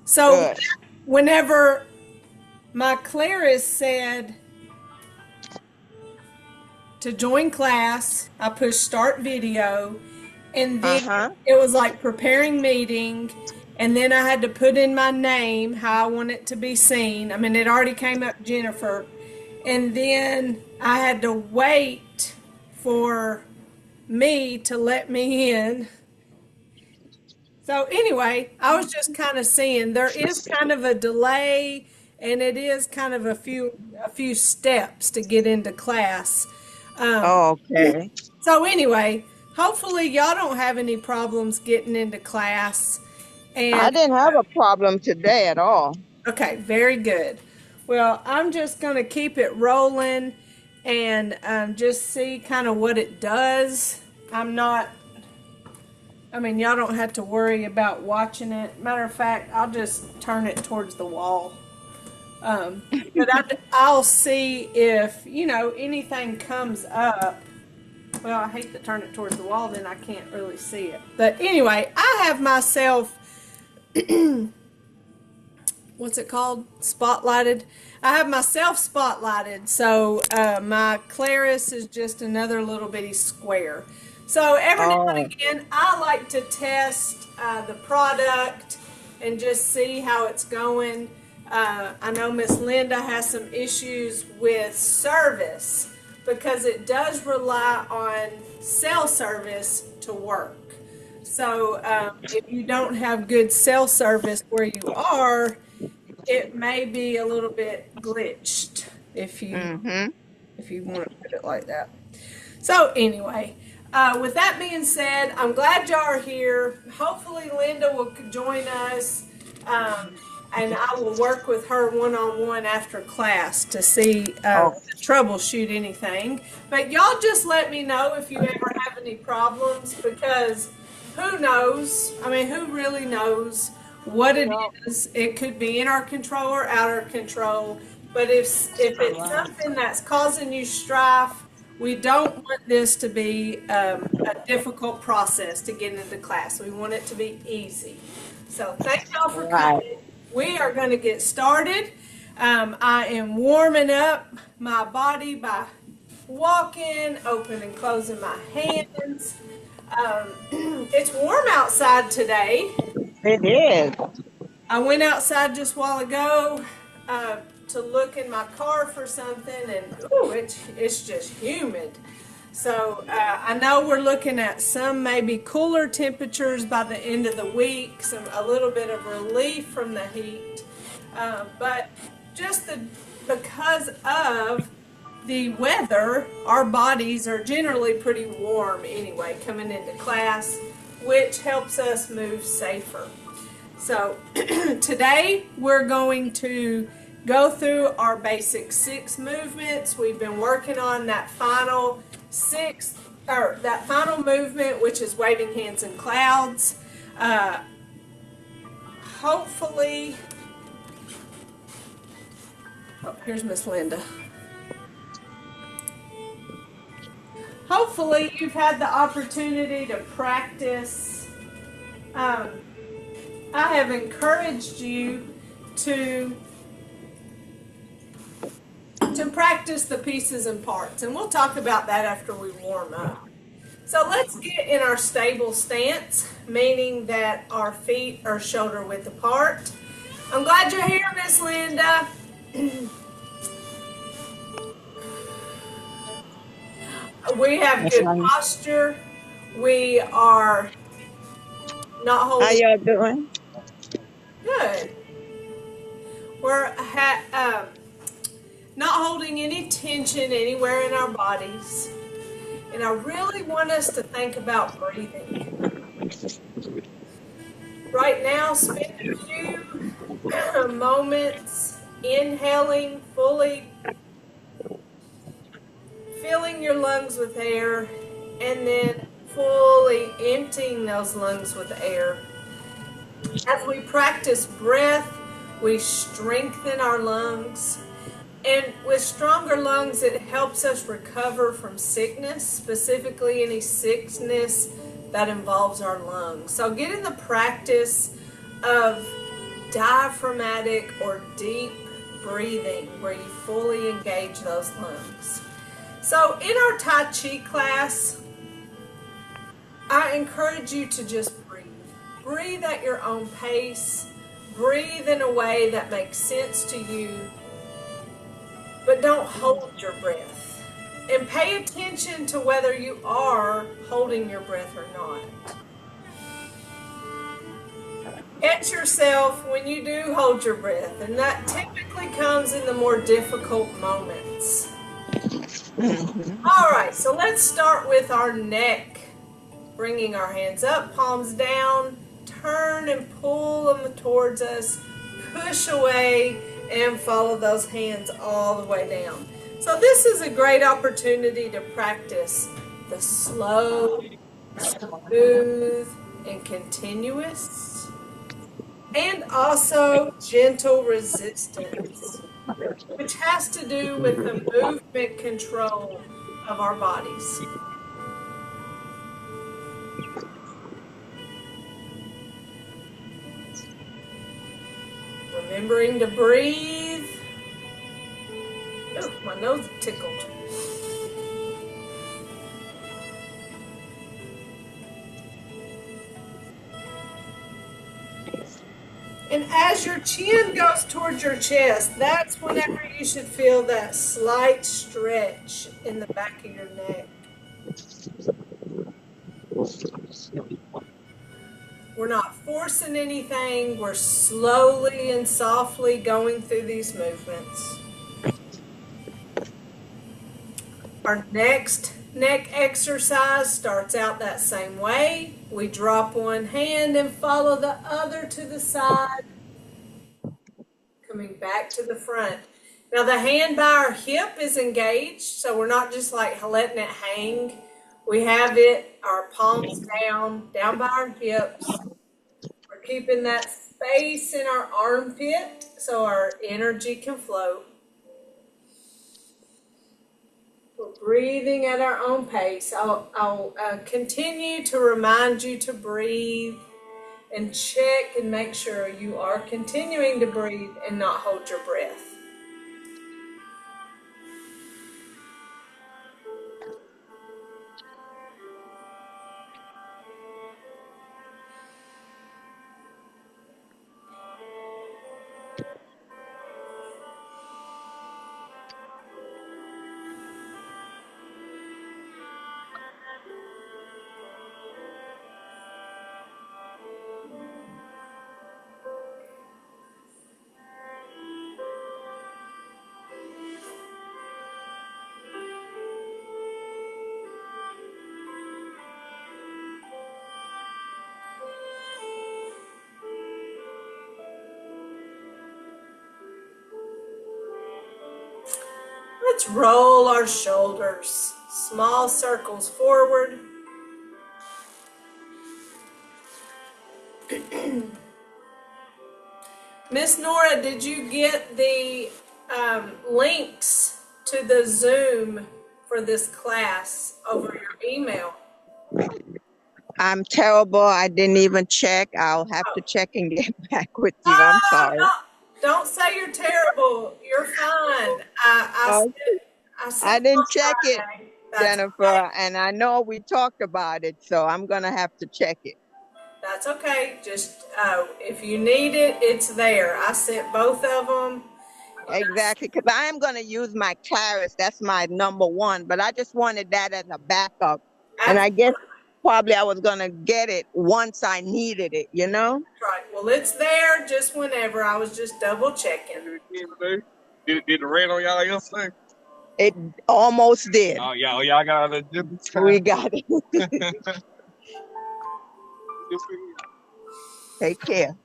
So Good. whenever my Claris said to join class, I pushed start video, and then Uh-huh. it was like preparing meeting, and then I had to put in my name, how I want it to be seen. I mean, it already came up Jennifer, and then I had to wait for me to let me in. So anyway, I was just kind of seeing there is kind of a delay, and it is kind of a few steps to get into class. Um, Okay. so anyway, hopefully y'all don't have any problems getting into class. I And didn't have a problem today at all. okay, very good. Well, I'm just going to keep it rolling and just see kind of what it does. I'm not I mean, y'all don't have to worry about watching it. Matter of fact, I'll just turn it towards the wall. I'll see if, anything comes up. Well, I hate to turn it towards the wall, then I can't really see it. But anyway, I have myself, what's it called? Spotlighted. I have myself spotlighted. So my Claris is just another little bitty square. So every now and Oh, again, I like to test the product and just see how it's going. I know Miss Linda has some issues with service because it does rely on cell service to work. So if you don't have good cell service where you are, it may be a little bit glitched if you mm-hmm. if you want to put it like that. So anyway, with that being said, I'm glad y'all are here. Hopefully Linda will join us, and I will work with her one-on-one after class to see Oh, troubleshoot anything. But y'all just let me know if you ever have any problems, because who knows? I mean, who really knows what it no. is? It could be in our control or out of control. But if it's Right. something that's causing you strife, we don't want this to be a difficult process to get into class. We want it to be easy. So thank y'all for Right. coming. We are going to get started. I am warming up my body by walking, opening and closing my hands. It's warm outside today. It is. I went outside just a while ago to look in my car for something, and ooh, it's just humid. So I know we're looking at some maybe cooler temperatures by the end of the week, a little bit of relief from the heat, but just because of the weather, our bodies are generally pretty warm anyway coming into class, which helps us move safer. So today we're going to go through our basic 6 movements. We've been working on that final 6, or that final movement, which is waving hands in clouds. Hopefully, oh, here's Miss Linda. Hopefully you've had the opportunity to practice. I have encouraged you to practice the pieces and parts, and we'll talk about that after we warm up. So let's get in our stable stance, meaning that our feet are shoulder width apart. I'm glad you're here, Miss Linda. We have That's good right. posture. We are not How holding y'all doing? good. We're not holding any tension anywhere in our bodies. And I really want us to think about breathing. Right now, spend a few moments inhaling fully, filling your lungs with air, and then fully emptying those lungs with air. As we practice breath, we strengthen our lungs. And with stronger lungs, it helps us recover from sickness, specifically any sickness that involves our lungs. So get in the practice of diaphragmatic or deep breathing where you fully engage those lungs. So in our Tai Chi class, I encourage you to just breathe. Breathe at your own pace. Breathe in a way that makes sense to you, but don't hold your breath. And pay attention to whether you are holding your breath or not. Catch yourself when you do hold your breath, and that typically comes in the more difficult moments. All right, so let's start with our neck. Bringing our hands up, palms down, turn and pull them towards us, push away, and follow those hands all the way down. So this is a great opportunity to practice the slow, smooth, and continuous, and also gentle resistance, which has to do with the movement control of our bodies. Remembering to breathe. Oh, my nose tickled. And as your chin goes towards your chest, that's whenever you should feel that slight stretch in the back of your neck. We're not forcing anything. We're slowly and softly going through these movements. Our next neck exercise starts out that same way. We drop one hand and follow the other to the side, coming back to the front. Now the hand by our hip is engaged, so we're not just like letting it hang. We have it, our palms down by our hips. We're keeping that space in our armpit so our energy can flow. We're breathing at our own pace. I'll continue to remind you to breathe and check and make sure you are continuing to breathe and not hold your breath. Let's roll our shoulders, small circles forward. Miss Nora, did you get the links to the Zoom for this class over your email? I'm terrible. I didn't even check. I'll have to check and get back with you. I'm sorry. Don't say you're terrible. You're fine. I I sent didn't on check it, Friday. That's Jennifer, okay. and I know we talked about it, so I'm gonna have to check it. That's okay. Just if you need it, it's there. I sent both of them. Exactly, because I am gonna use my Claris. That's my number one, but I just wanted that as a backup, and I guess probably I was gonna get it once I needed it. You know. That's right. Well, it's there just whenever. I was just double checking. Did it rain on y'all yesterday? It almost did. Oh yeah, y'all got it. We got it. Take care.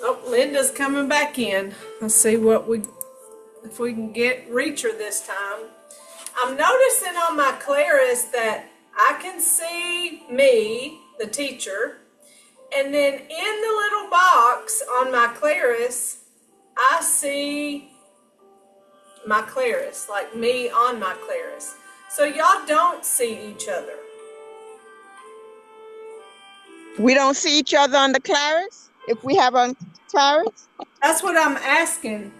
Oh, Linda's coming back in. Let's see if we can reach her this time. I'm noticing on my Claris that I can see me, the teacher, and then in the little box on my Claris, I see my Claris, like me on my Claris. So y'all don't see each other. We don't see each other on the Claris if we have on Claris. That's what I'm asking.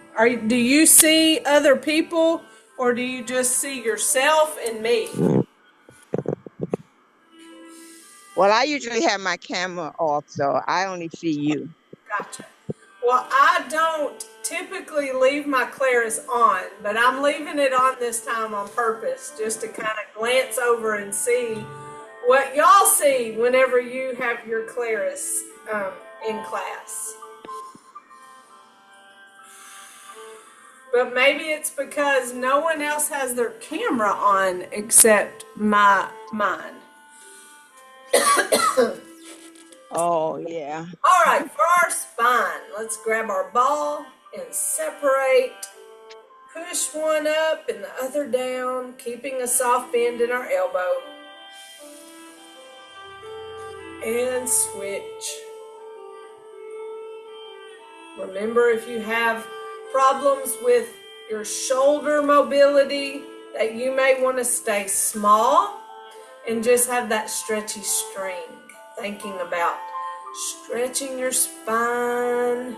Do you see other people or do you just see yourself and me? Well, I usually have my camera off, so I only see you. Gotcha. Well, I don't typically leave my Claris on, but I'm leaving it on this time on purpose just to kind of glance over and see what y'all see whenever you have your Claris in class. But maybe it's because no one else has their camera on except mine. Oh, yeah. All right, for our spine, let's grab our ball and separate. Push one up and the other down, keeping a soft bend in our elbow. And switch. Remember, if you have problems with your shoulder mobility, that you may want to stay small and just have that stretchy string. Thinking about stretching your spine.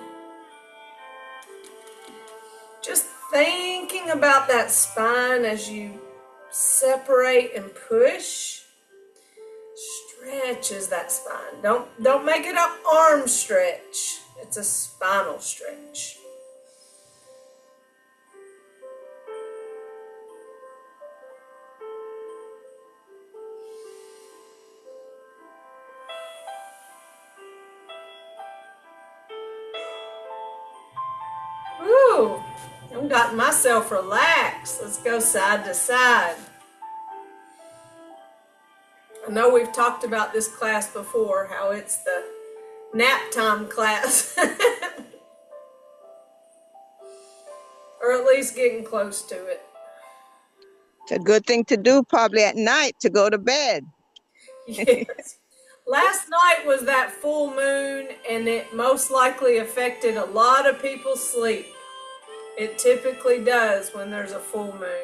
Just thinking about that spine as you separate and push. Stretches that spine. Don't make it an arm stretch. It's a spinal stretch. Woo! I've got myself relaxed. Let's go side to side. I know we've talked about this class before, how it's the nap time class. Or at least getting close to it. It's a good thing to do probably at night to go to bed. Yes. Last night was that full moon, and it most likely affected a lot of people's sleep. It typically does when there's a full moon.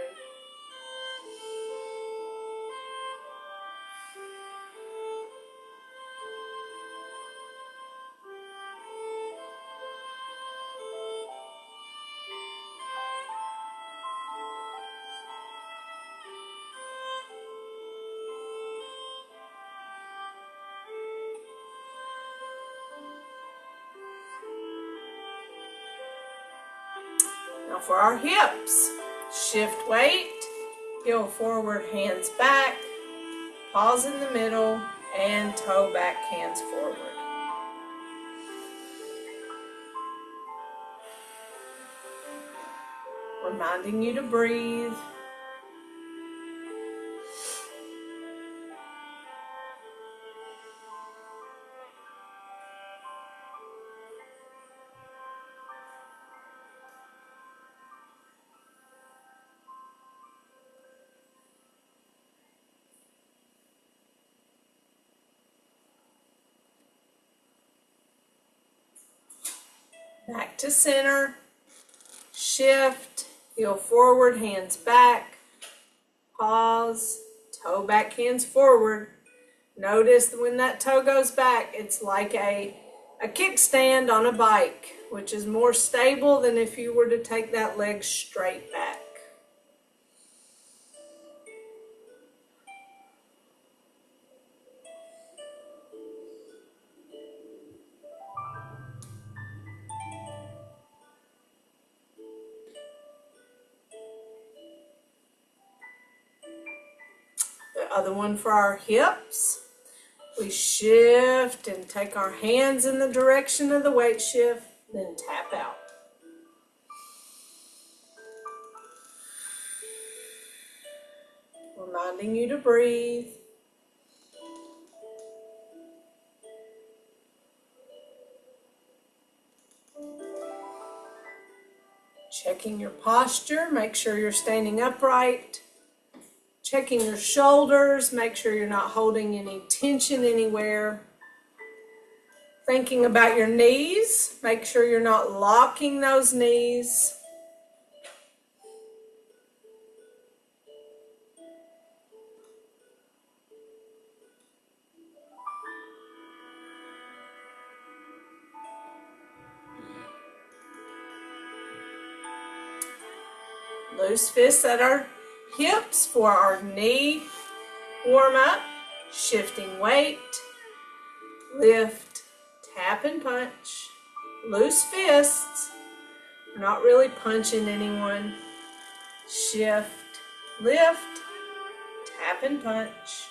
Now for our hips, shift weight, heel forward, hands back, pause in the middle, and toe back, hands forward. Reminding you to breathe. Back to center, shift, heel forward, hands back, pause, toe back, hands forward. Notice when that toe goes back, it's like a kickstand on a bike, which is more stable than if you were to take that leg straight back. The other one for our hips. We shift and take our hands in the direction of the weight shift, then tap out. Reminding you to breathe. Checking your posture, make sure you're standing upright. Checking your shoulders, make sure you're not holding any tension anywhere. Thinking about your knees, make sure you're not locking those knees. Loose fists at our hips for our knee warm up. Shifting weight. Lift, tap, and punch. Loose fists. We're not really punching anyone. Shift, lift, tap, and punch.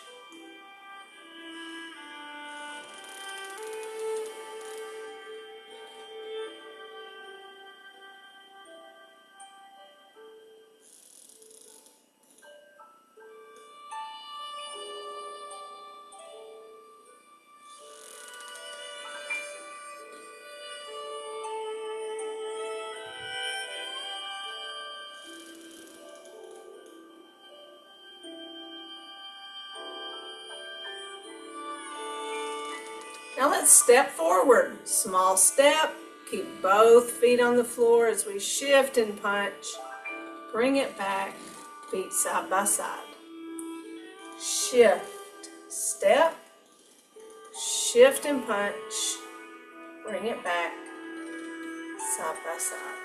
Now let's step forward. Small step. Keep both feet on the floor as we shift and punch. Bring it back. Feet side by side. Shift. Step. Shift and punch. Bring it back. Side by side.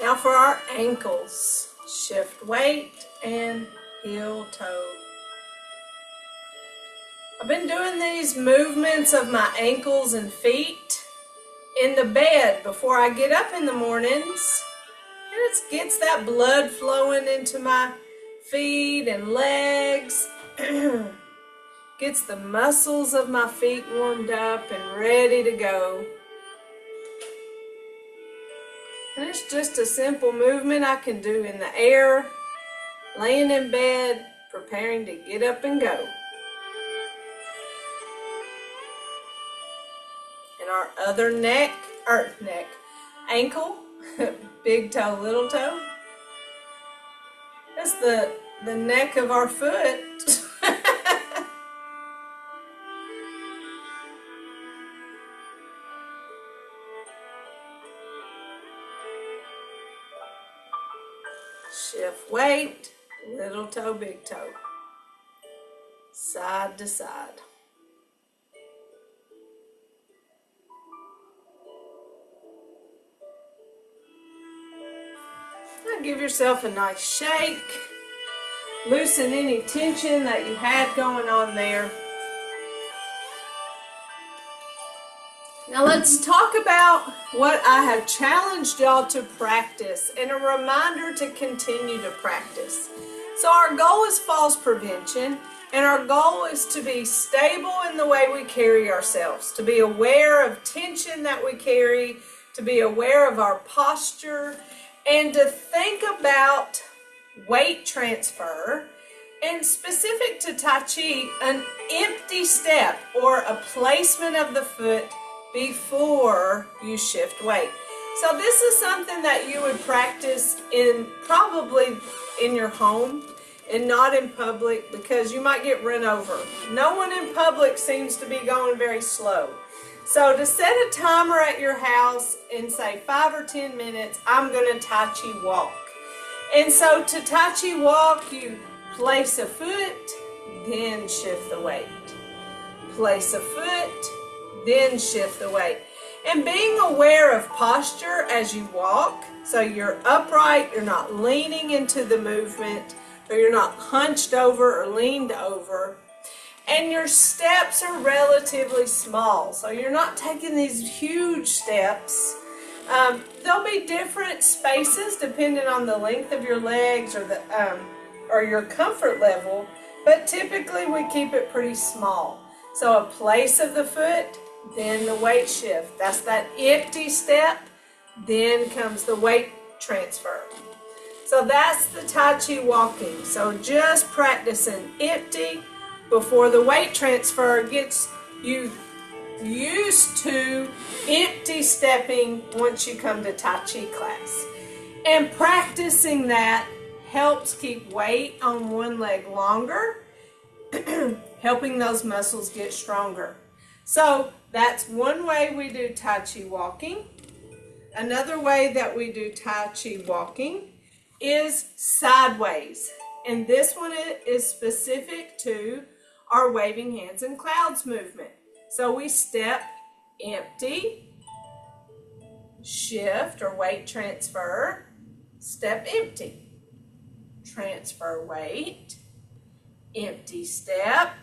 Now for our ankles, shift weight and heel toe. I've been doing these movements of my ankles and feet in the bed before I get up in the mornings. And it gets that blood flowing into my feet and legs. Gets the muscles of my feet warmed up and ready to go. And it's just a simple movement I can do in the air, laying in bed, preparing to get up and go. And our other ankle, big toe, little toe. That's the neck of our foot. Shift weight, little toe, big toe. Side to side. Now give yourself a nice shake. Loosen any tension that you had going on there. Now let's talk about what I have challenged y'all to practice and a reminder to continue to practice. So our goal is falls prevention, and our goal is to be stable in the way we carry ourselves, to be aware of tension that we carry, to be aware of our posture, and to think about weight transfer, and specific to Tai Chi, an empty step or a placement of the foot before you shift weight. So this is something that you would practice probably in your home and not in public, because you might get run over. No one in public seems to be going very slow. So to set a timer at your house and say 5 or 10 minutes, I'm going to Tai Chi walk. And so to Tai Chi walk, you place a foot, then shift the weight. Place a foot, then shift the weight. And being aware of posture as you walk, so you're upright, you're not leaning into the movement, or you're not hunched over or leaned over. And your steps are relatively small, so you're not taking these huge steps. There'll be different spaces depending on the length of your legs or your comfort level, but typically we keep it pretty small. So a place of the foot, then the weight shift. That's that empty step, then comes the weight transfer. So that's the Tai Chi walking. So just practicing empty before the weight transfer gets you used to empty stepping once you come to Tai Chi class. And practicing that helps keep weight on one leg longer, helping those muscles get stronger. So that's one way we do Tai Chi walking. Another way that we do Tai Chi walking is sideways. And this one is specific to our waving hands and clouds movement. So we step, empty, shift or weight transfer, step, empty, transfer weight, empty step,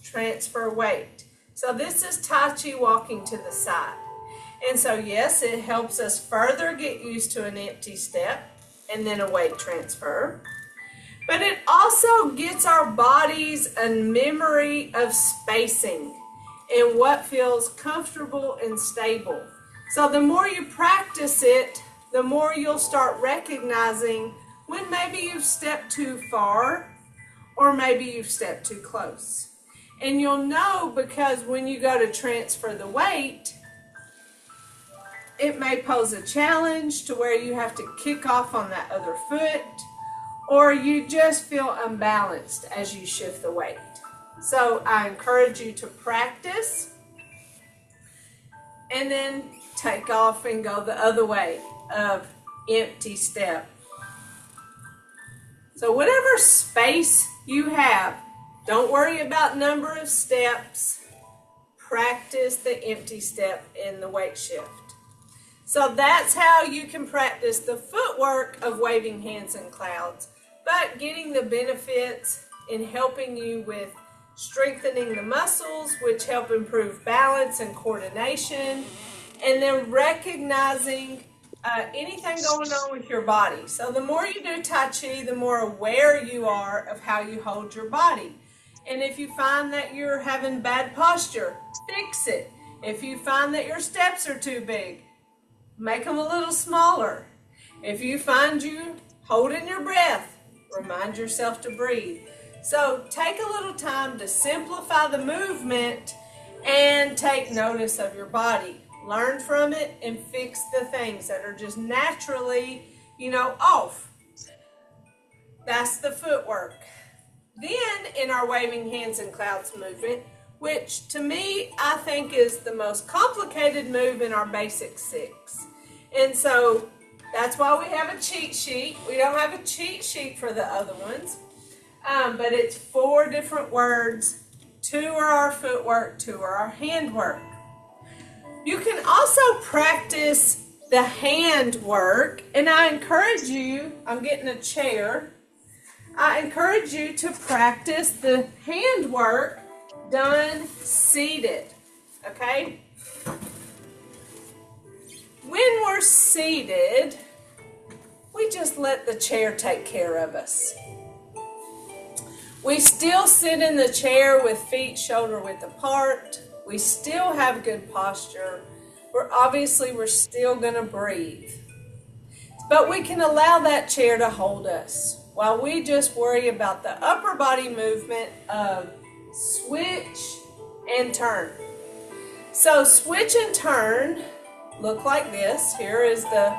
transfer weight. So this is Tai Chi walking to the side. And so yes, it helps us further get used to an empty step and then a weight transfer. But it also gets our bodies a memory of spacing and what feels comfortable and stable. So the more you practice it, the more you'll start recognizing when maybe you've stepped too far or maybe you've stepped too close. And you'll know because when you go to transfer the weight, it may pose a challenge to where you have to kick off on that other foot, or you just feel unbalanced as you shift the weight. So I encourage you to practice and then take off and go the other way of empty step. So whatever space you have, don't worry about number of steps. Practice the empty step in the weight shift. So that's how you can practice the footwork of waving hands and clouds, but getting the benefits in helping you with strengthening the muscles, which help improve balance and coordination, and then recognizing anything going on with your body. So the more you do Tai Chi, the more aware you are of how you hold your body. And if you find that you're having bad posture, fix it. If you find that your steps are too big, make them a little smaller. If you find you holding your breath, remind yourself to breathe. So take a little time to simplify the movement and take notice of your body. Learn from it and fix the things that are just naturally, off. That's the footwork. Then in our waving hands and clouds movement, which to me I think is the most complicated move in our basic 6. And so that's why we have a cheat sheet. We don't have a cheat sheet for the other ones, but it's 4 different words. 2 are our footwork, 2 are our handwork. You can also practice the hand work, and I encourage you, I'm getting a chair, I encourage you to practice the hand work done seated, okay? When we're seated, we just let the chair take care of us. We still sit in the chair with feet shoulder width apart. We still have good posture. We're still going to breathe. But we can allow that chair to hold us while we just worry about the upper body movement of switch and turn. So switch and turn look like this. Here is the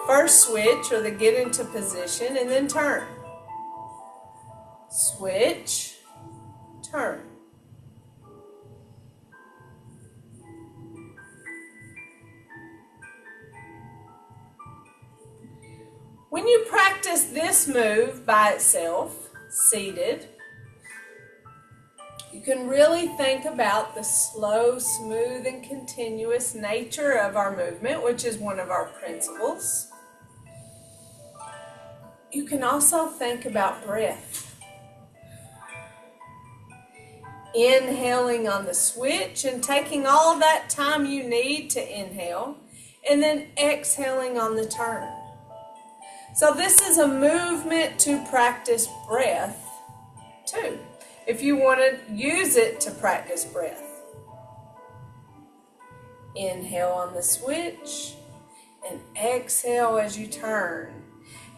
first switch or the get into position, and then turn. Switch, turn. When you practice this move by itself, seated, you can really think about the slow, smooth, and continuous nature of our movement, which is one of our principles. You can also think about breath. Inhaling on the switch and taking all that time you need to inhale, and then exhaling on the turn. So this is a movement to practice breath too, if you want to use it to practice breath. Inhale on the switch and exhale as you turn.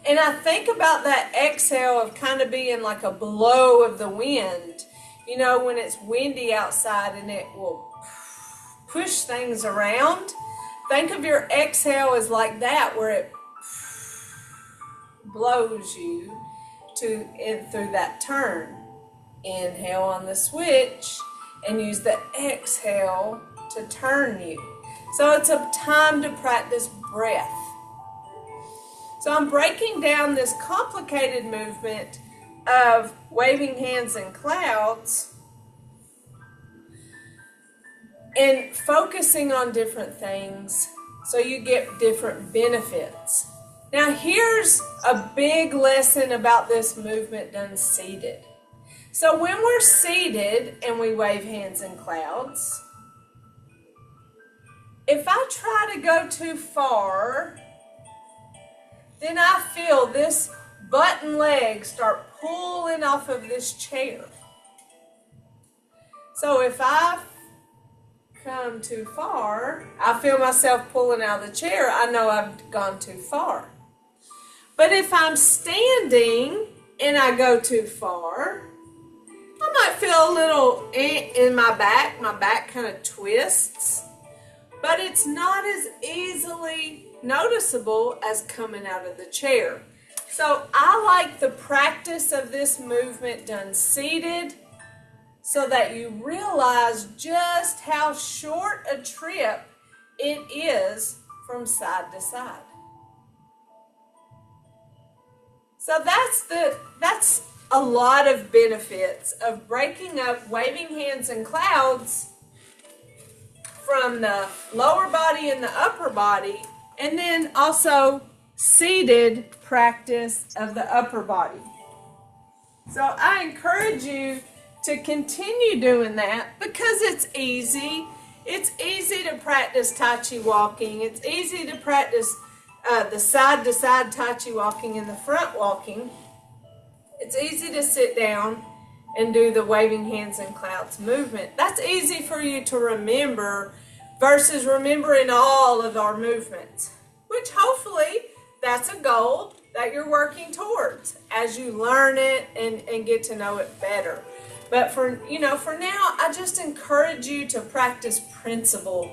And I think about that exhale of kind of being like a blow of the wind. You know, when it's windy outside and it will push things around. Think of your exhale as like that, where it blows you through that turn. Inhale on the switch and use the exhale to turn you. So it's a time to practice breath. So I'm breaking down this complicated movement of waving hands in clouds and focusing on different things so you get different benefits. Now here's a big lesson about this movement done seated. So when we're seated and we wave hands in clouds, if I try to go too far, then I feel this butt and leg start pulling off of this chair. So if I come too far, I feel myself pulling out of the chair. I know I've gone too far. But if I'm standing and I go too far, I might feel a little in my back kind of twists, but it's not as easily noticeable as coming out of the chair. So I like the practice of this movement done seated so that you realize just how short a trip it is from side to side. So that's a lot of benefits of breaking up waving hands in clouds from the lower body and the upper body, and then also seated practice of the upper body. So I encourage you to continue doing that because it's easy. It's easy to practice Tai Chi walking. It's easy to practice the side-to-side Tai Chi walking and the front walking. It's easy to sit down and do the waving hands in clouds movement. That's easy for you to remember versus remembering all of our movements, which hopefully that's a goal that you're working towards as you learn it and get to know it better. But for now, I just encourage you to practice principle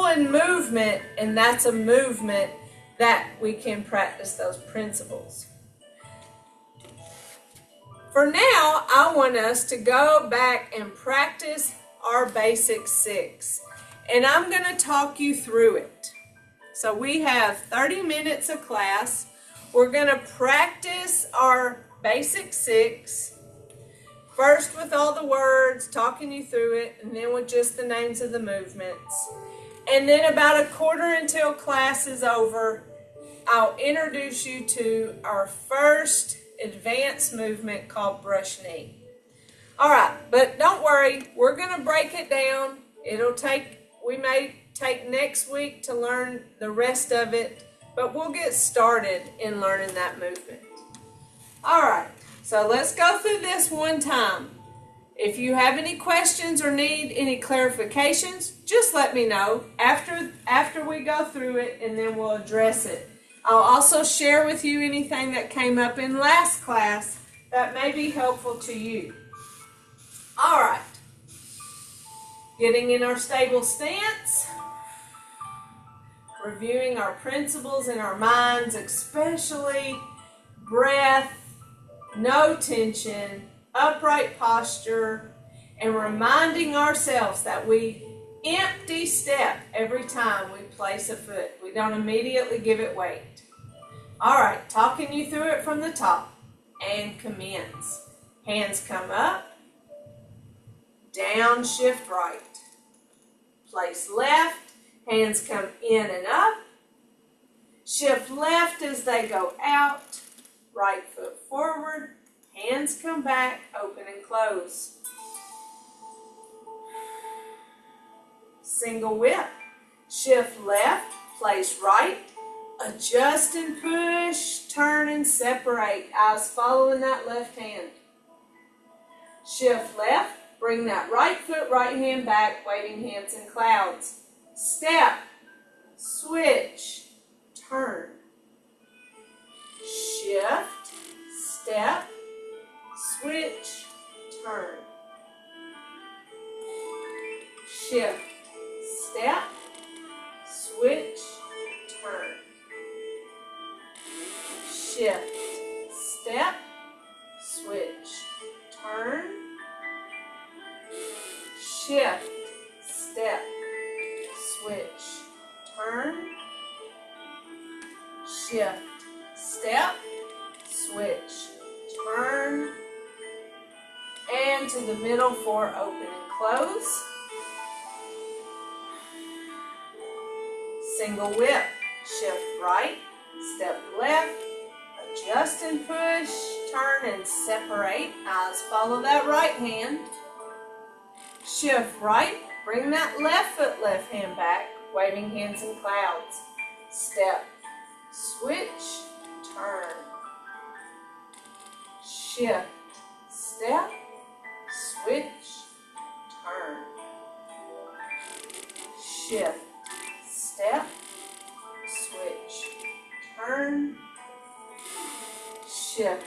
and movement, and that's a movement that we can practice those principles. For now, I want us to go back and practice our basic 6, and I'm going to talk you through it. So we have 30 minutes of class. We're going to practice our basic 6. First with all the words, talking you through it, and then with just the names of the movements. And then about a quarter until class is over, I'll introduce you to our first advanced movement called brush knee. All right, but don't worry, we're going to break it down. We may take next week to learn the rest of it, but we'll get started in learning that movement. All right. So let's go through this one time. If you have any questions or need any clarifications, just let me know after we go through it, and then we'll address it. I'll also share with you anything that came up in last class that may be helpful to you. All right. Getting in our stable stance, reviewing our principles in our minds, especially breath, no tension, upright posture, and reminding ourselves that we empty step every time we place a foot. We don't immediately give it weight. All right, talking you through it from the top, and commence. Hands come up, down, shift right. Place left, hands come in and up. Shift left as they go out. Right foot forward, hands come back, open and close. Single whip, shift left, place right, adjust and push, turn and separate, eyes following that left hand. Shift left, bring that right foot, right hand back, waving hands in clouds. Step, switch, turn. Shift, step, switch, turn. Shift, shift, step, switch, turn, shift, step, switch, turn, shift, step, switch, turn, and to the middle for open and close. Single whip, shift right, step left, adjust and push, turn and separate. Eyes follow that right hand. Shift right, bring that left foot, left hand back, waving hands in clouds. Step, switch, turn. Shift, step, switch, turn. Shift, step, switch, turn. Shift,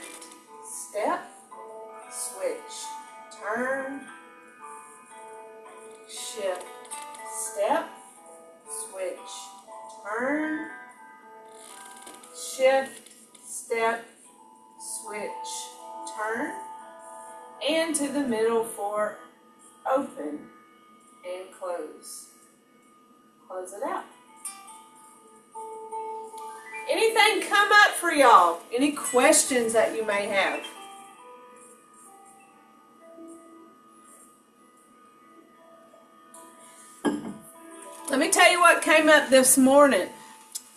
step, switch, turn. Shift, step, switch, turn. Shift, step, switch, turn. And to the middle for open and close. Close it out. Anything come up for y'all? Any questions that you may have? Let me tell you what came up this morning.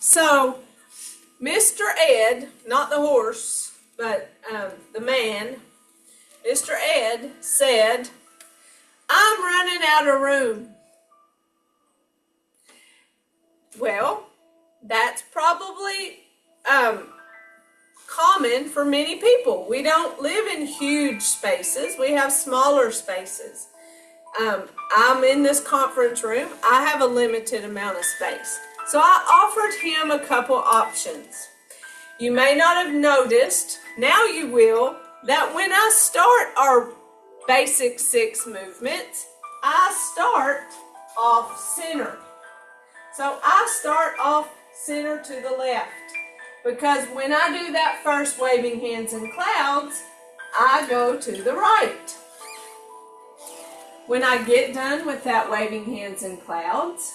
So, Mr. Ed, not the horse, but the man, Mr. Ed said, I'm running out of room. Well, that's probably common for many people. We don't live in huge spaces. We have smaller spaces. I'm in this conference room. I have a limited amount of space. So I offered him a couple options. You may not have noticed, now you will, that when I start our basic 6 movements, I start off center. So I start off center to the left, because when I do that first waving hands in clouds, I go to the right. When I get done with that waving hands in clouds,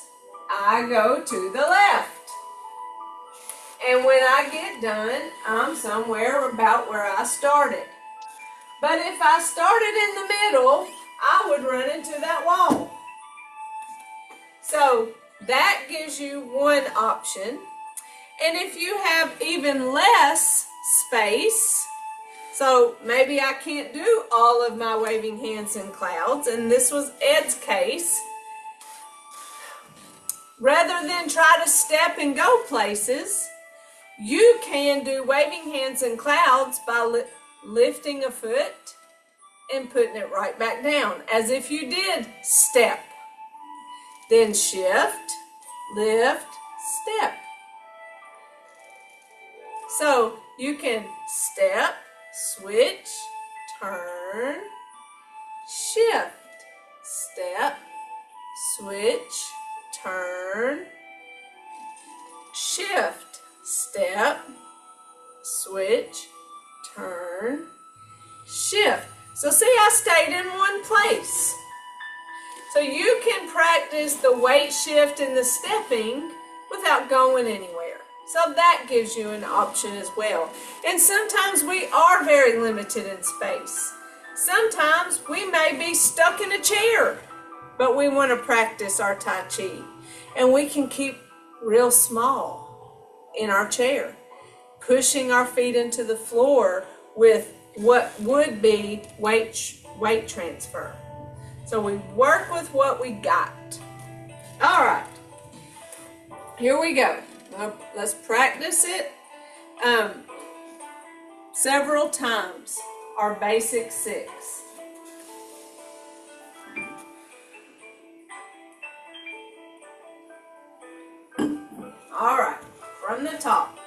I go to the left. And when I get done, I'm somewhere about where I started. But if I started in the middle, I would run into that wall. So that gives you one option. And if you have even less space, so maybe I can't do all of my waving hands in clouds, and this was Ed's case, rather than try to step and go places, you can do waving hands in clouds by lifting a foot and putting it right back down, as if you did step. Then shift, lift, step. So you can step, switch, turn, shift, step, switch, turn, shift, step, switch, turn, shift. So see, I stayed in one place. So you can practice the weight shift and the stepping without going anywhere. So that gives you an option as well. And sometimes we are very limited in space. Sometimes we may be stuck in a chair, but we want to practice our Tai Chi. And we can keep real small in our chair, pushing our feet into the floor with what would be weight transfer. So we work with what we got. All right, here we go. Let's practice it several times, our basic 6. All right, from the top.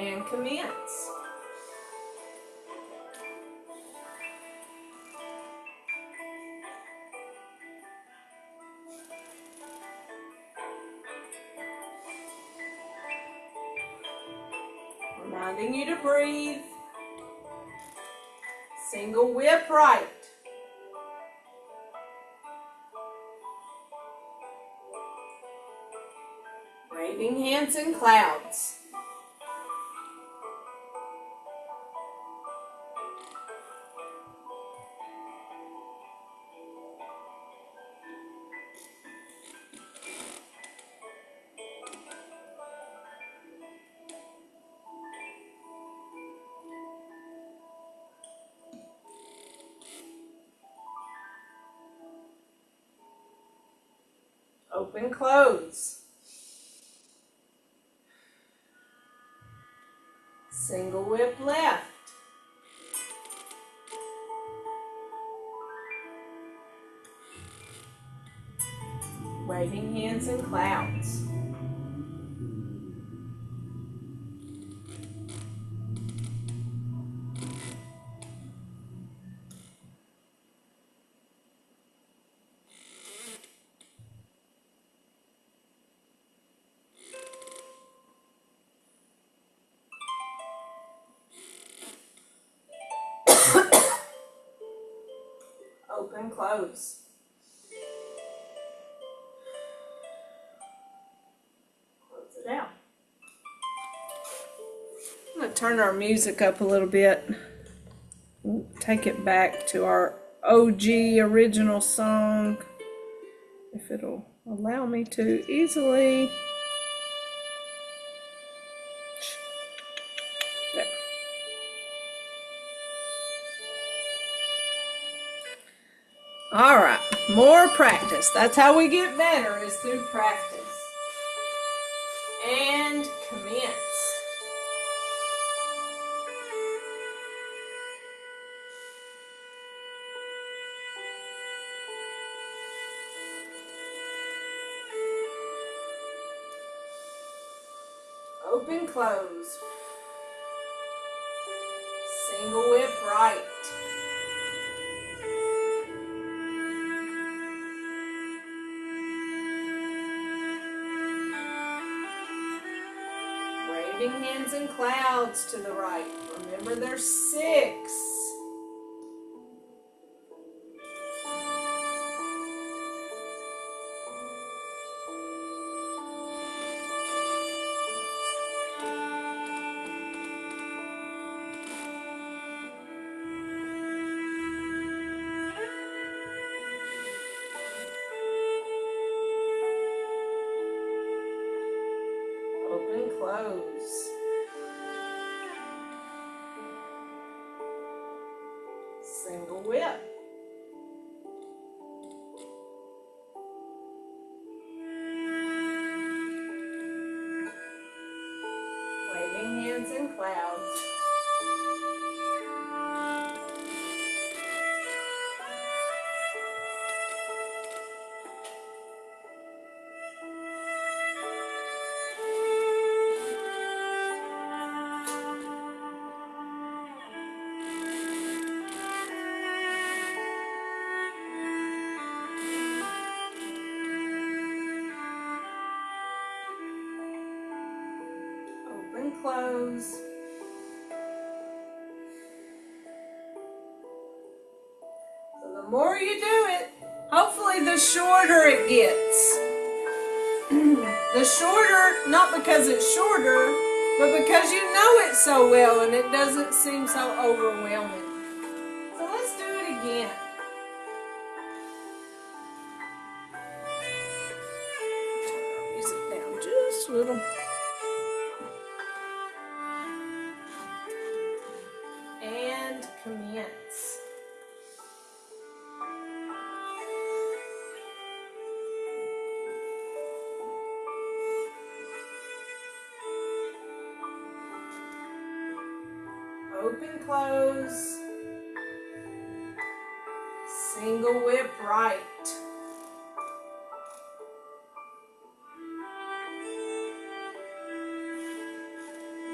And commence. Reminding you to breathe. Single whip right. Waving hands in clouds. Open, close. Single whip left. Waving hands in clouds. Open, close. Close it out. I'm going to turn our music up a little bit. Take it back to our OG original song, if it'll allow me to easily. There. All right, more practice. That's how we get better, is through practice. And commence. Open, close. Single whip right. Waving hands in clouds to the right. Remember, there's 6. Open, close. Single whip. Waving hands in clouds. Open, close. So the more you do it, hopefully the shorter it gets. The shorter, not because it's shorter, but because you know it so well and it doesn't seem so overwhelming. So let's do it again. Turn our music down just a little. And commence. Open, close. Single whip right.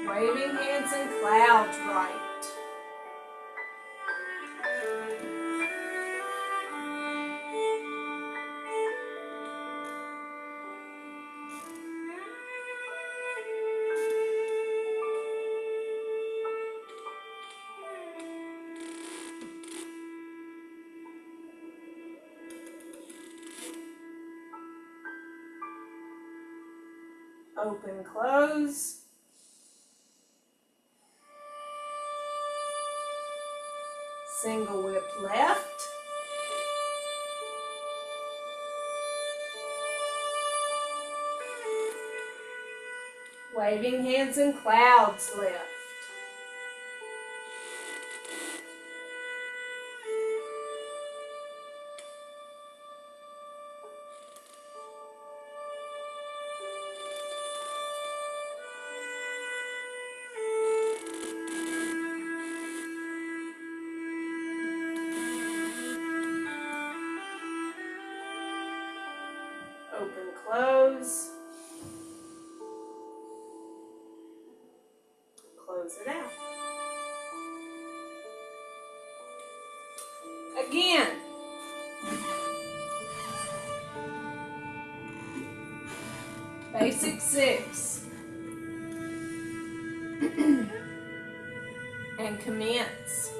Waving hands in clouds right. Open, close. Single whip left. Waving hands and clouds left. Open, close. Close it out. Again. Basic 6. And commence.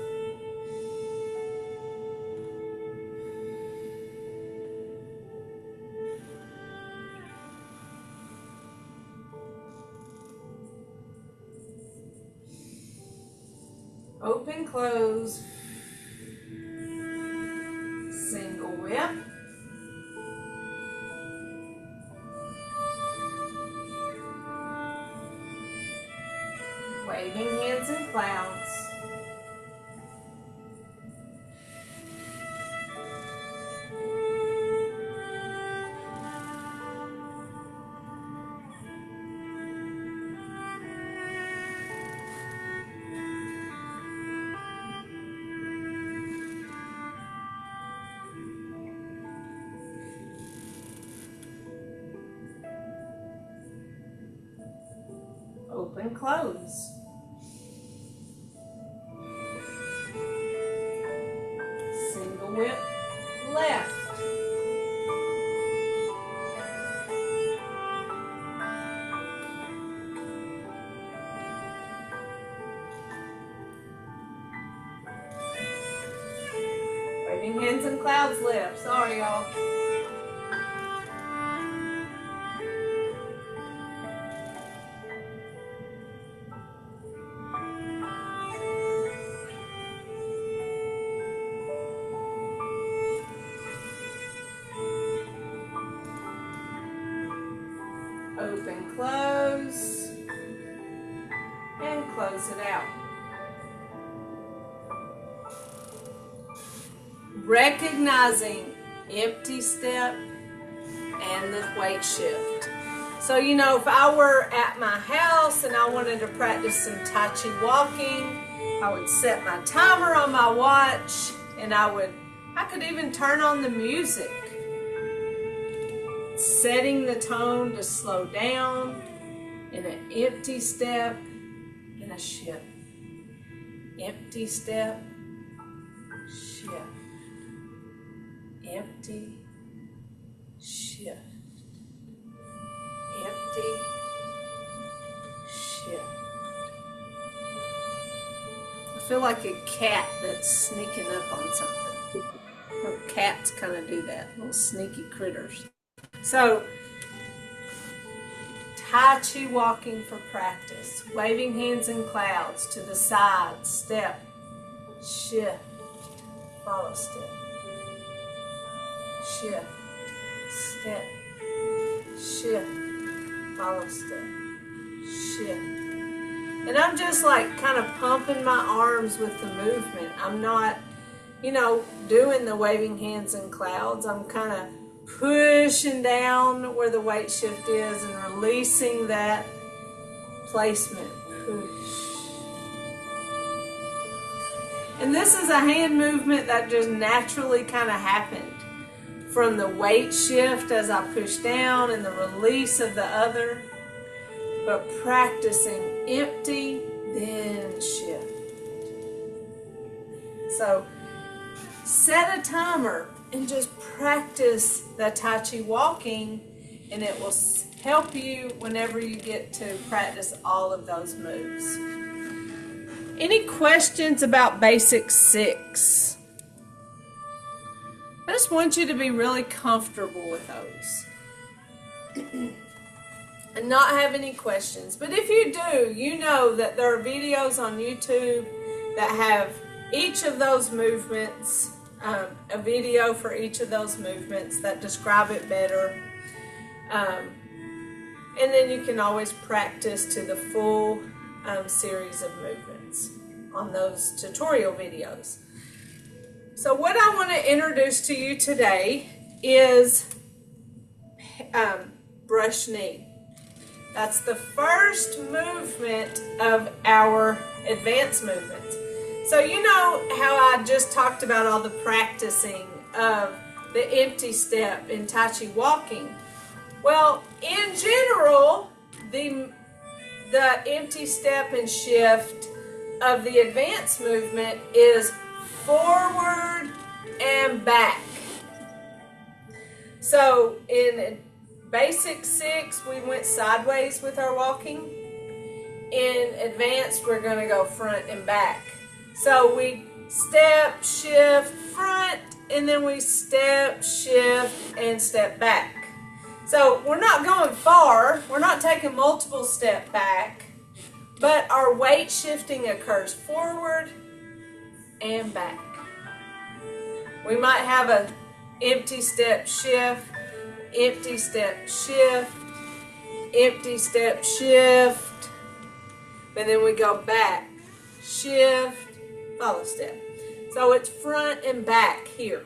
Open, close, single whip, waving hands and clouds, open, close. Single whip left. Waving hands and clouds left. Sorry, y'all. Open, close, and close it out. Recognizing empty step and the weight shift. So, you know, if I were at my house and I wanted to practice some Tai Chi walking, I would set my timer on my watch and I could even turn on the music, setting the tone to slow down in an empty step and a shift. Empty step, shift. Empty, shift. Empty, shift. I feel like a cat that's sneaking up on something. Well, cats kind of do that, little sneaky critters. So, Tai Chi walking for practice. Waving hands and clouds to the side, step, shift, follow step. Shift, step, shift, follow step, shift. And I'm just like kind of pumping my arms with the movement. I'm not, you know, doing the waving hands and clouds. I'm kind of pushing down where the weight shift is and releasing that placement. Push. And this is a hand movement that just naturally kind of happened from the weight shift as I push down and the release of the other, but practicing empty, then shift. So set a timer and just practice the Tai Chi walking, and it will help you whenever you get to practice all of those moves. Any questions about basic 6? I just want you to be really comfortable with those. and not have any questions. But if you do, you know that there are videos on YouTube that have each of those movements, a video for each of those movements that describe it better. And then you can always practice to the full series of movements on those tutorial videos. So what I want to introduce to you today is brush knee. That's the first movement of our advanced movements. So you know how I just talked about all the practicing of the empty step in Tai Chi walking? Well, in general, the empty step and shift of the advanced movement is forward and back. So in basic 6, we went sideways with our walking. In advanced, we're going to go front and back. So we step, shift, front, and then we step, shift, and step back. So we're not going far, we're not taking multiple steps back, but our weight shifting occurs forward and back. We might have an empty step shift, empty step shift, empty step shift, and then we go back, shift, follow step. So it's front and back here.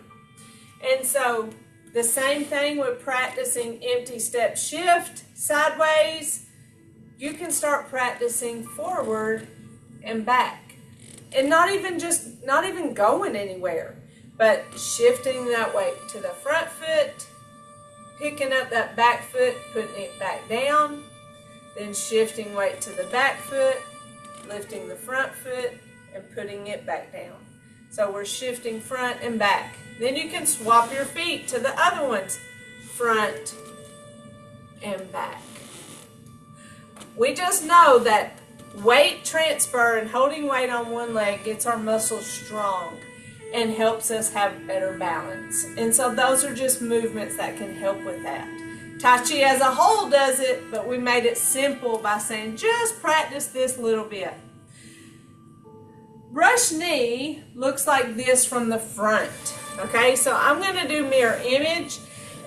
And so the same thing with practicing empty step shift sideways. You can start practicing forward and back. And not even going anywhere, but shifting that weight to the front foot, picking up that back foot, putting it back down, then shifting weight to the back foot, lifting the front foot, and putting it back down. So we're shifting front and back. Then you can swap your feet to the other ones, front and back. We just know that weight transfer and holding weight on one leg gets our muscles strong and helps us have better balance. And so those are just movements that can help with that. Tai Chi as a whole does it, but we made it simple by saying just practice this little bit. Brush knee looks like this from the front. Okay, so I'm going to do mirror image.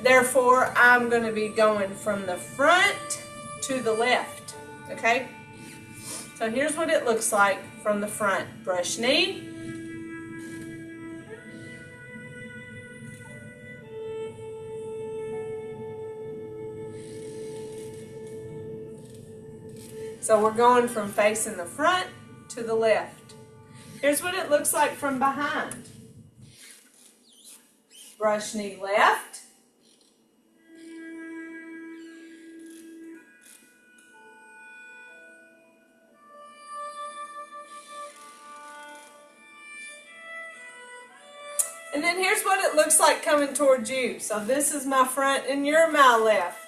Therefore, I'm going to be going from the front to the left. Okay, so here's what it looks like from the front. Brush knee. So we're going from facing the front to the left. Here's what it looks like from behind. Brush knee left. And then here's what it looks like coming towards you. So this is my front and you're my left.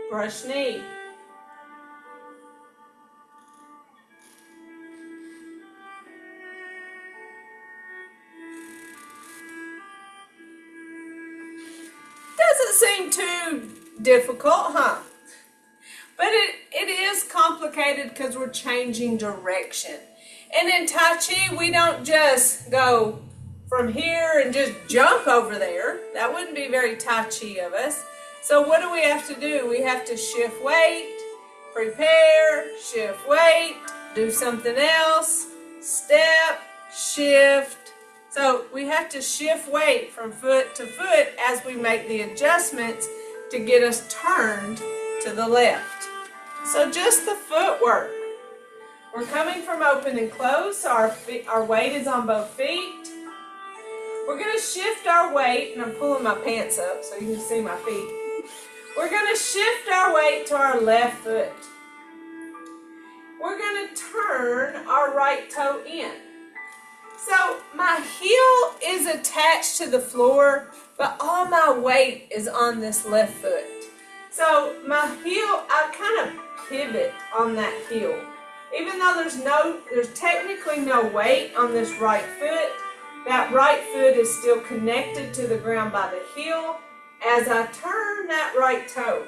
Brush knee. Doesn't seem too difficult, huh? But it is complicated because we're changing direction. And in Tai Chi, we don't just go from here and just jump over there. That wouldn't be very Tai Chi of us. So what do we have to do? We have to shift weight, prepare, shift weight, do something else, step, shift. So we have to shift weight from foot to foot as we make the adjustments to get us turned to the left. So just the footwork. We're coming from open and close, so our weight is on both feet. We're going to shift our weight, and I'm pulling my pants up so you can see my feet. We're going to shift our weight to our left foot. We're going to turn our right toe in. So my heel is attached to the floor, but all my weight is on this left foot. So my heel, I kind of pivot on that heel. Even though there's technically no weight on this right foot, that right foot is still connected to the ground by the heel as I turn that right toe.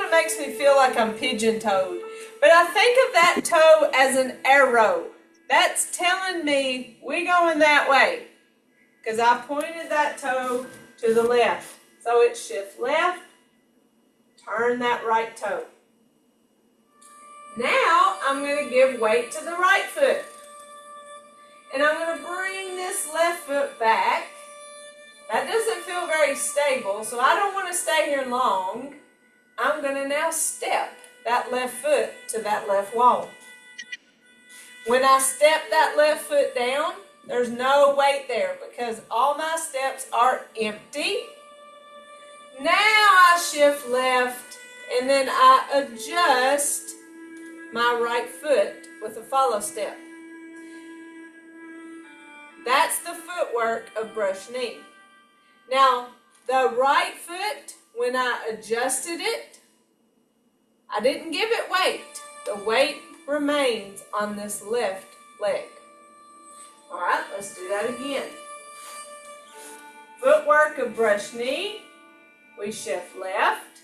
of makes me feel like I'm pigeon-toed. But I think of that toe as an arrow. That's telling me we going that way. Because I pointed that toe to the left. So it's shift left, turn that right toe. Now I'm going to give weight to the right foot. And I'm going to bring this left foot back. That doesn't feel very stable, so I don't want to stay here long. I'm going to now step that left foot to that left wall. When I step that left foot down, there's no weight there because all my steps are empty. Now I shift left and then I adjust my right foot with a follow step. That's the footwork of brush knee. Now, the right foot, when I adjusted it, I didn't give it weight. The weight remains on this left leg. All right, let's do that again. Footwork of brush knee. We shift left,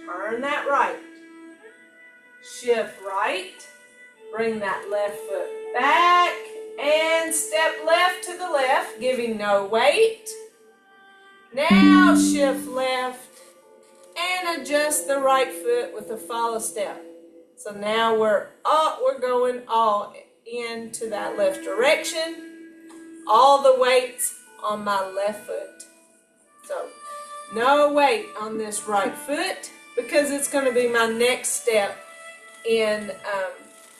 turn that right. Shift right, bring that left foot back, and step left to the left, giving no weight. Now shift left and adjust the right foot with a follow step. So now we're going all into that left direction. All the weight's on my left foot. So no weight on this right foot because it's going to be my next step in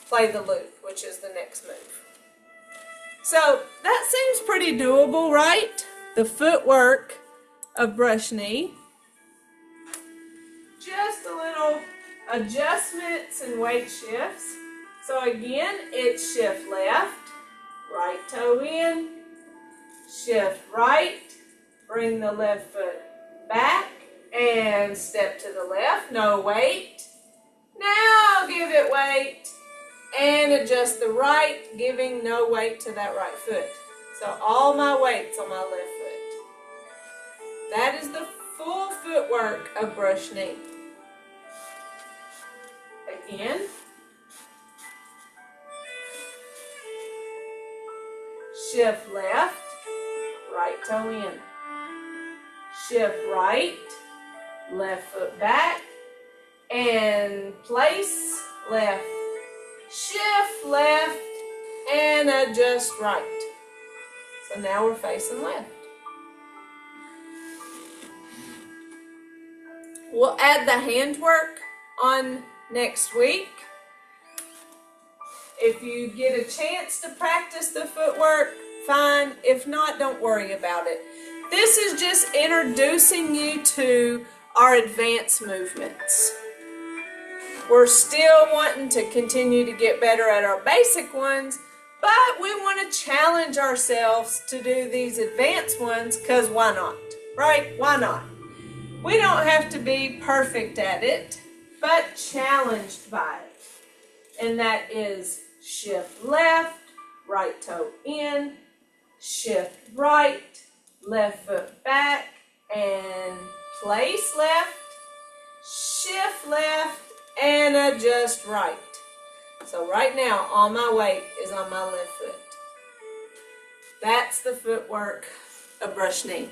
play the loop, which is the next move. So that seems pretty doable, right? The footwork of brush knee. Just a little adjustments and weight shifts. So again, it's shift left, right toe in, shift right, bring the left foot back, and step to the left, no weight. Now give it weight, and adjust the right, giving no weight to that right foot. So all my weight's on my left foot. That is the full footwork of brush knee. Again. Shift left, right toe in. Shift right, left foot back, and place left. Shift left, and adjust right. So now we're facing left. We'll add the handwork on next week. If you get a chance to practice the footwork, fine. If not, don't worry about it. This is just introducing you to our advanced movements. We're still wanting to continue to get better at our basic ones, but we want to challenge ourselves to do these advanced ones because why not, right? Why not? We don't have to be perfect at it, but challenged by it. And that is shift left, right toe in, shift right, left foot back, and place left, shift left, and adjust right. So right now, all my weight is on my left foot. That's the footwork of brush knee.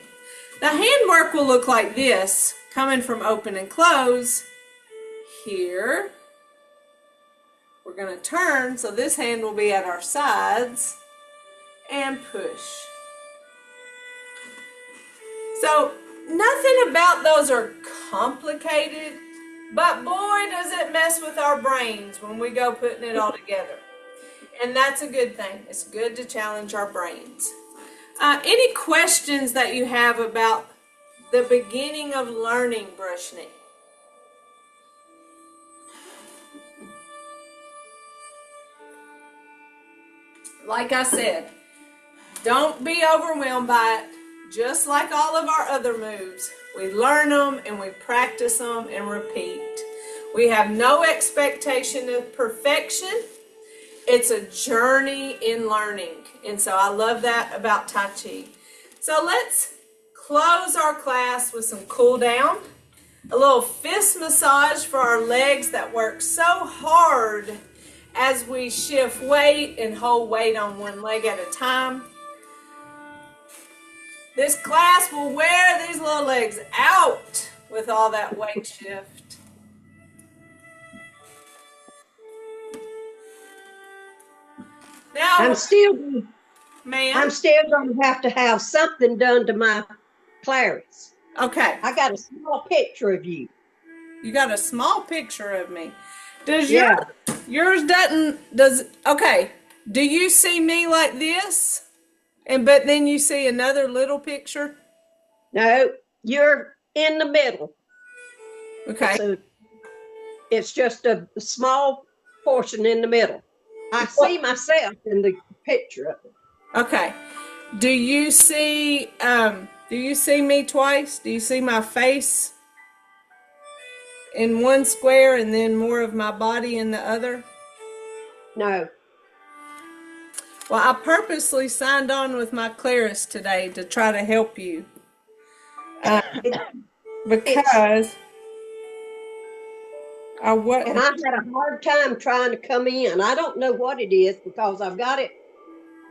The handwork will look like this, coming from open and close. Here, we're going to turn, so this hand will be at our sides, and push. So nothing about those are complicated, but boy does it mess with our brains when we go putting it all together. And that's a good thing. It's good to challenge our brains. Any questions that you have about the beginning of learning brush knee? Like I said, don't be overwhelmed by it. Just like all of our other moves, we learn them and we practice them and repeat. We have no expectation of perfection. It's a journey in learning. And so I love that about Tai Chi. So let's close our class with some cool down. a little fist massage for our legs that work so hard as we shift weight and hold weight on one leg at a time. This class will wear these little legs out with all that weight shift. Now, I'm still ma'am. going to have something done to my Clarice. Okay. I got a small picture of you. You got a small picture of me. Does yours okay. Do you see me like this? But then you see another little picture? No, you're in the middle. Okay. So it's just a small portion in the middle. I see myself in the picture of it. Okay. Do you see me twice? Do you see my face in one square and then more of my body in the other? No. Well, I purposely signed on with my Clarice today to try to help you. Because and I had a hard time trying to come in. I don't know what it is because I've got it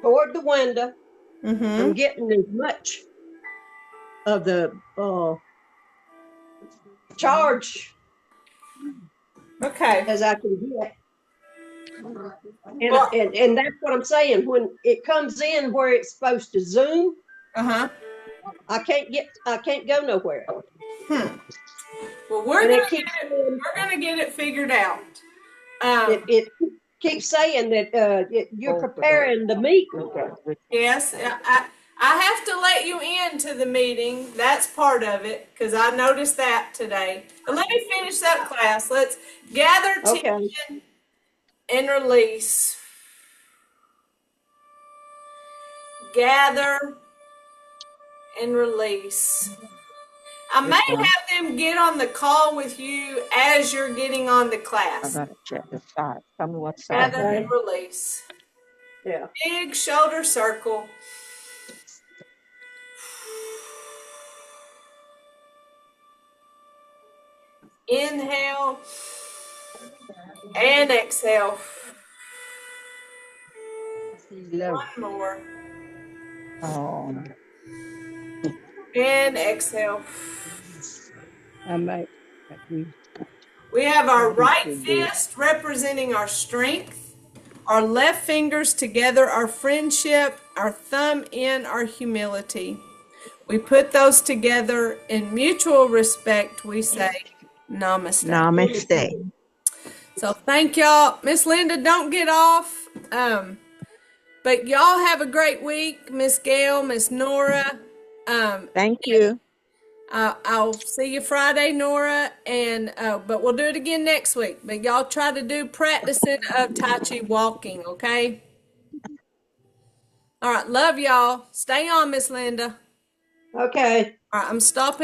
toward the window. Mm-hmm. I'm getting as much of the charge as I can get. And that's what I'm saying. When it comes in where it's supposed to zoom, I can't go nowhere. Well, we're gonna get it figured out. It keeps saying that you're preparing the meeting. Yes, I have to let you into the meeting. That's part of it because I noticed that today. But let me finish that class. Let's gather tension and release. Gather and release. I may have them get on the call with you as you're getting on the class. I gotta check the side. Tell me what side. Gather and release. Yeah. Big shoulder circle. Inhale and exhale. One more. Oh. And exhale. We have our right fist representing our strength, our left fingers together our friendship, our thumb in our humility. We put those together in mutual respect. We say namaste. Namaste. So thank y'all. Miss Linda, don't get off. But y'all have a great week. Miss Gail, Miss Nora. Thank you. I'll see you Friday, Nora, and but we'll do it again next week. But y'all try to do practicing of Tai Chi walking, okay? All right, love y'all. Stay on, Miss Linda. Okay. All right, I'm stopping.